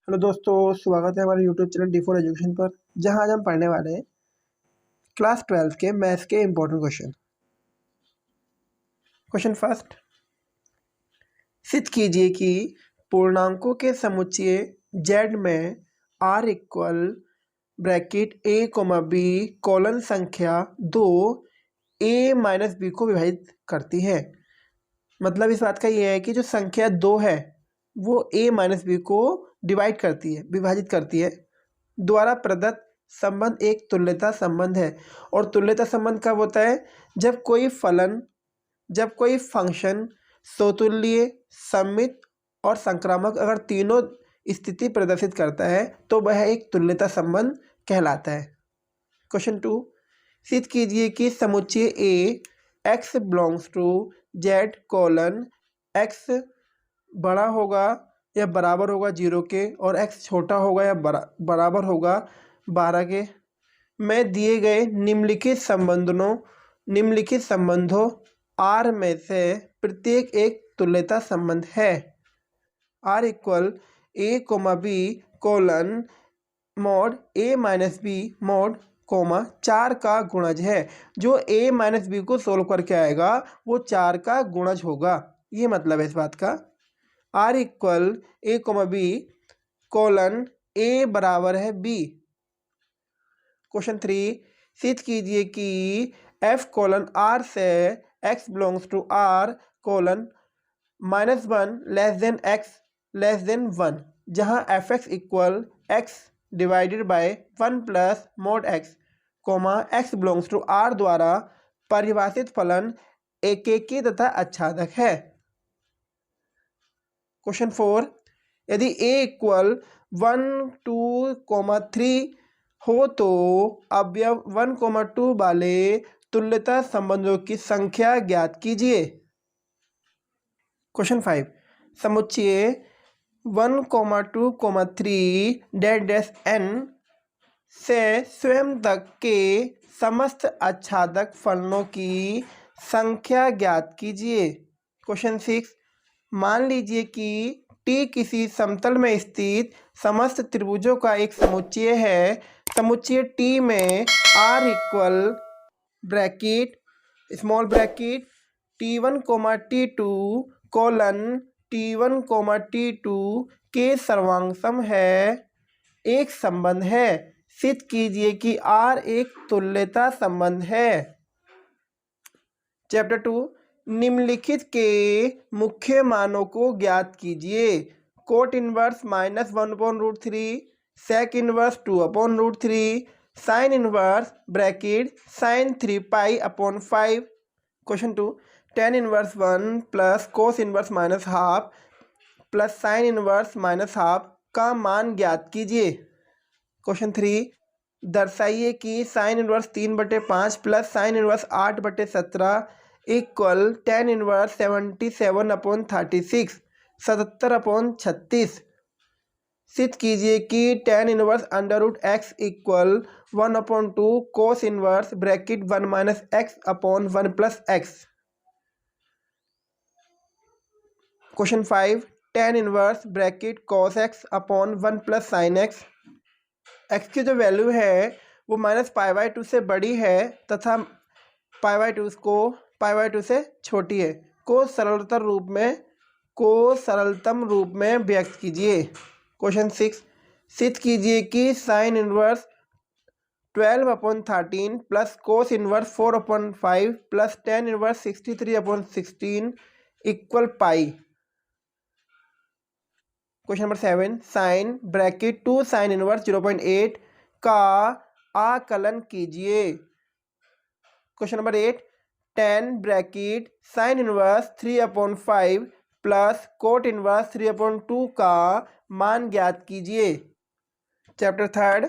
Hello दोस्तों, स्वागत है हमारे यूट्यूब चैनल D4 एजुकेशन पर, जहां आज हम पढ़ने वाले हैं क्लास 12 के मैथ्स के इंपॉर्टेंट क्वेश्चन। क्वेश्चन फर्स्ट, सिद्ध कीजिए कि पूर्णांकों के समुच्चय z में r equal bracket a comma b colon संख्या 2 a माइनस b को विभाजित करती है। मतलब इस बात का ये है कि जो संख्या 2 है वो a माइनस बी को डिवाइड करती है, विभाजित करती है। द्वारा प्रदत्त संबंध एक तुल्यता संबंध है। और तुल्यता संबंध कब होता है? जब कोई फंक्शन स्वतुल्य, सममित और संक्रामक अगर तीनों स्थिति प्रदर्शित करता है तो वह एक तुल्यता संबंध कहलाता है। क्वेश्चन 2, सिद्ध कीजिए कि समुच्चय A x belongs to z colon x बड़ा होगा या बराबर होगा 0 के और x छोटा होगा या बराबर होगा 12 के में दिए गए निम्नलिखित संबंधों R में से प्रत्येक एक तुल्यता संबंध है। R equal a comma b colon mod a minus b mod comma 4 का गुणज है। जो a माइनस बी को सोल्व करके आएगा वो 4 का गुणज होगा। ये मतलब है इस बात का। R equal a comma b colon a बराबर है b। क्वेश्चन 3, सिद्ध कीजिए कि f कोलन r से x belongs to r colon -1 less than x less than 1, जहाँ fx equal x divided by 1 plus mod x comma x belongs to r द्वारा परिभाषित फलन एकेकी तथा आच्छादक है। क्वेश्चन 4, यदि a इक्वल 1 2 3 हो तो अवयव 1 2 वाले तुल्यता संबंधों की संख्या ज्ञात कीजिए। क्वेश्चन 5, समुच्चय 1 2 3 डैश n से स्वयं तक के समस्त आच्छादक फलनों की संख्या ज्ञात कीजिए। क्वेश्चन 6, मान लीजिए कि T किसी समतल में स्थित समस्त त्रिभुजों का एक समुच्चय है। समुच्चय T में R equal bracket small bracket T1 T2 colon T1 T2 के सर्वांगसम है एक संबंध है। सिद्ध कीजिए कि R एक तुल्यता संबंध है। चैप्टर 2, निम्नलिखित के मुख्य मानों को ज्ञात कीजिए। Cot inverse -1/√3, sec inverse 2/√3, sine inverse bracket sine 3π/5। Question 2, tan inverse 1 plus cos inverse -½ plus sine inverse -½ का मान ज्ञात कीजिए। क्वेश्चन 3, दर्शाइए कि sine inverse 3/5 plus sine inverse 8/17 equal tan inverse 77/36 77/36। सिद्ध कीजिए कि tan inverse √x equal 1/2 cos inverse bracket 1 - x/1 plus x। Question 5, tan inverse bracket cos x/1 plus sign x। x की जो वैल्यू है वो -π/2 से बड़ी है तथा π/2 को π/2 से छोटी है। को सरलतम रूप में व्यक्त कीजिए। क्वेश्चन 6, सिद्ध कीजिए कि sine inverse 12/13 plus cos inverse 4/5 plus tan inverse 63/16 equal pi. Question number 7, sine bracket 2 sine inverse 0.8 का आकलन कीजिए। Question number 8, tan bracket sine inverse 3/5 plus cot inverse 3/2 का मान ज्ञात कीजिए। चैप्टर 3,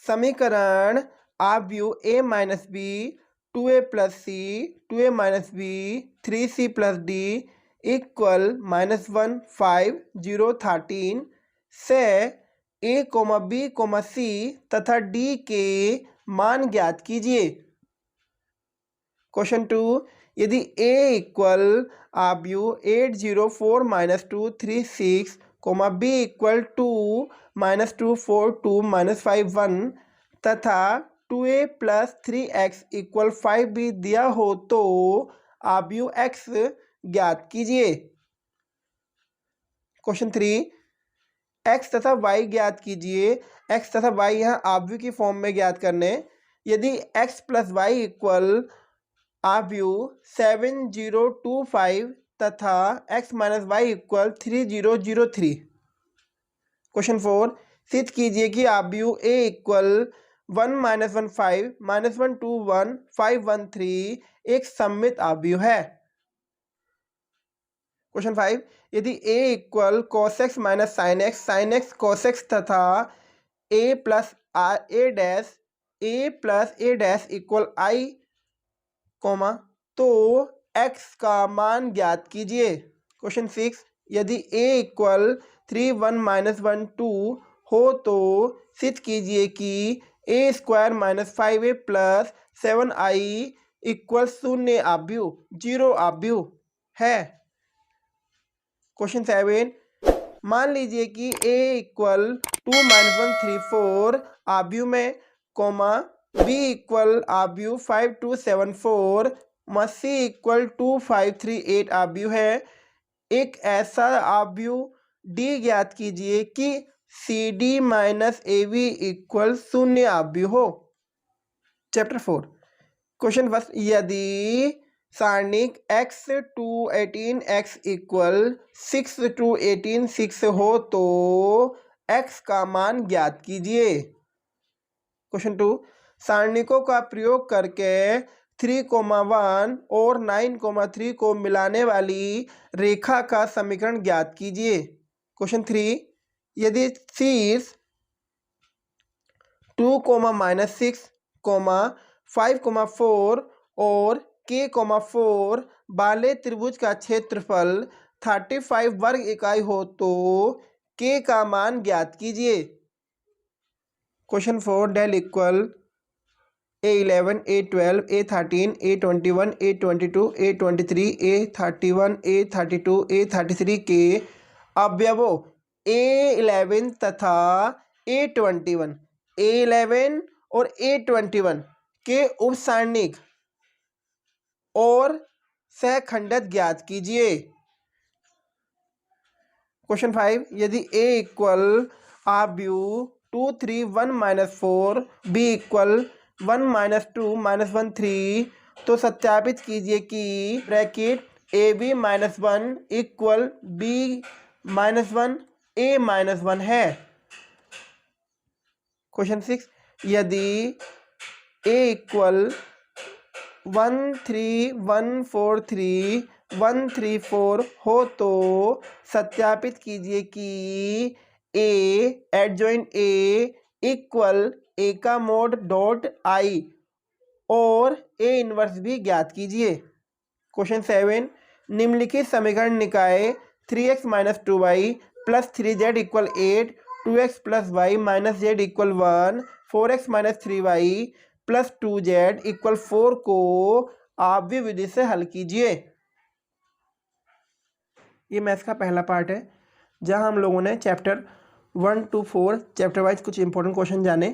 समीकरण आव्यूह a minus b 2a plus c 2a minus b 3c plus d equal -1 5 0 13 से a b c तथा d के मान ज्ञात कीजिए। क्वेश्चन 2, यदि a इक्वल आव्यूह 8 0 4 -2 3 6 कोमा बी इक्वल 2 -2 4 2 -5 1 तथा 2a + 3x = 5b दिया हो तो आव्यूह x ज्ञात कीजिए। क्वेश्चन 3, x तथा y ज्ञात कीजिए। x तथा y यहाँ आव्यूह की फॉर्म में ज्ञात करने। यदि x + y = आव्यूह 7 0 2 5 तथा x - y = 3 0 0 3। क्वेश्चन 4, सिद्ध कीजिए कि आव्यूह a = 1 - 1 5 -1 2 1 5 1 3 एक सममित आव्यूह है। क्वेश्चन 5, यदि a = cos x - sin x sin x cos x तथा a + a' = I, तो x का मान ज्ञात कीजिए। क्वेश्चन 6, यदि a = 3 1 - 1 2 हो तो सिद्ध कीजिए कि a² - 5a + 7i = 0 आव्यूह 0 आव्यूह है। क्वेश्चन 7, मान लीजिए कि a = 2 - 1 3 4 आव्यूह में, b = आव्यूह 5 2 7 4, c = 2 5 3 8 आव्यूह है। एक ऐसा आव्यूह d ज्ञात कीजिए कि CD - AB = 0 आव्यूह हो। चैप्टर 4, क्वेश्चन 1, यदि सारणिक x to 18x = 6 to 18 6 हो तो x का मान ज्ञात कीजिए। क्वेश्चन 2, सारणिकों का प्रयोग करके 3, 1 और 9, 3 को मिलाने वाली रेखा का समीकरण ज्ञात कीजिए। क्वेश्चन 3, यदि शीर्ष 2, -6, 5, 4 और k, 4 वाले त्रिभुज का क्षेत्रफल 35 वर्ग इकाई हो तो k का मान ज्ञात कीजिए। Question 4, del equal a11 a12 a13 a21 a22 a23 a31 a32 a33 के अवयवों a11 तथा a21 a11 और a21 के उपसारणिक और सहखंडक ज्ञात कीजिए। क्वेश्चन 5, यदि a = आव्यूह 2 3 1 -4 b = 1 - 2 - 1 3 तो सत्यापित कीजिए कि ब्रैकेट ab - 1 = b - 1 a - 1 है। क्वेश्चन 6, यदि a = 1 3 1 4 3 1 3 4 हो तो सत्यापित कीजिए कि a adjoint a = a का mod डॉट I और a इनवर्स भी ज्ञात कीजिए। क्वेश्चन 7, निम्नलिखित समीकरण निकाय 3x - 2y + 3z = 8 2x + y - z = 1 4x - 3y + 2z = 4 को आव्यूह विधि से हल कीजिए। ये मैथ्स का पहला पार्ट है जहां हम लोगों ने चैप्टर 1 to 4 चैप्टर वाइज कुछ इंपॉर्टेंट क्वेश्चन जाने।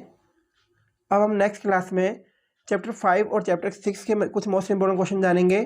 अब हम नेक्स्ट क्लास में चैप्टर 5 और चैप्टर 6 के कुछ मोस्ट इंपॉर्टेंट क्वेश्चन जानेंगे।